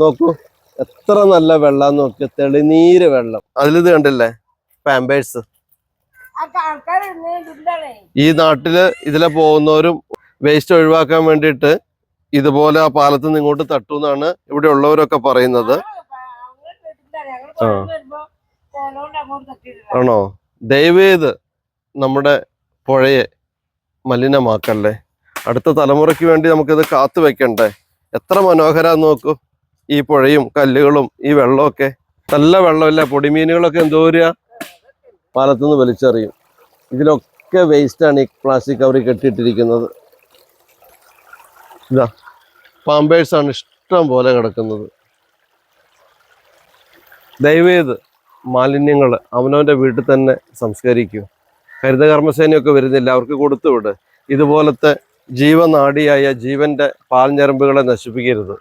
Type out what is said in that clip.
നോക്കൂ എത്ര നല്ല വെള്ളം നോക്കിയ തെളിനീര് വെള്ളം. അതിലിത് കണ്ടില്ലേ പാമ്പേഴ്സ്. ഈ നാട്ടില് ഇതിലെ പോകുന്നവരും വേസ്റ്റ് ഒഴിവാക്കാൻ വേണ്ടിയിട്ട് ഇതുപോലെ ആ പാലത്ത് നിന്ന് ഇങ്ങോട്ട് തട്ടുന്നാണ് ഇവിടെ ഉള്ളവരൊക്കെ പറയുന്നത്. ആണോ? ദയവേത് നമ്മുടെ പുഴയെ മലിനമാക്കല്ലേ. അടുത്ത തലമുറയ്ക്ക് വേണ്ടി നമുക്കിത് കാത്തു വെക്കണ്ടേ. എത്ര മനോഹരാ നോക്കൂ ഈ പുഴയും കല്ലുകളും ഈ വെള്ളമൊക്കെ. നല്ല വെള്ളമില്ല. പൊടിമീനുകളൊക്കെ എന്തോരാ പാലത്തുനിന്ന് വലിച്ചെറിയും. ഇതിലൊക്കെ വേസ്റ്റാണ് ഈ പ്ലാസ്റ്റിക് കവറിൽ കെട്ടിയിട്ടിരിക്കുന്നത്. ഇതാ പാമ്പേഴ്സാണ് ഇഷ്ടം പോലെ കിടക്കുന്നത്. ദയവേത് മാലിന്യങ്ങൾ അവനവൻ്റെ വീട്ടിൽ തന്നെ സംസ്കരിക്കൂ. ഹരിതകർമ്മസേനയൊക്കെ വരുന്നില്ല, അവർക്ക് കൊടുത്തുവിട്. ഇതുപോലത്തെ ജീവനാഡിയായ ജീവന്റെ പാൽഞരമ്പുകളെ നശിപ്പിക്കരുത്.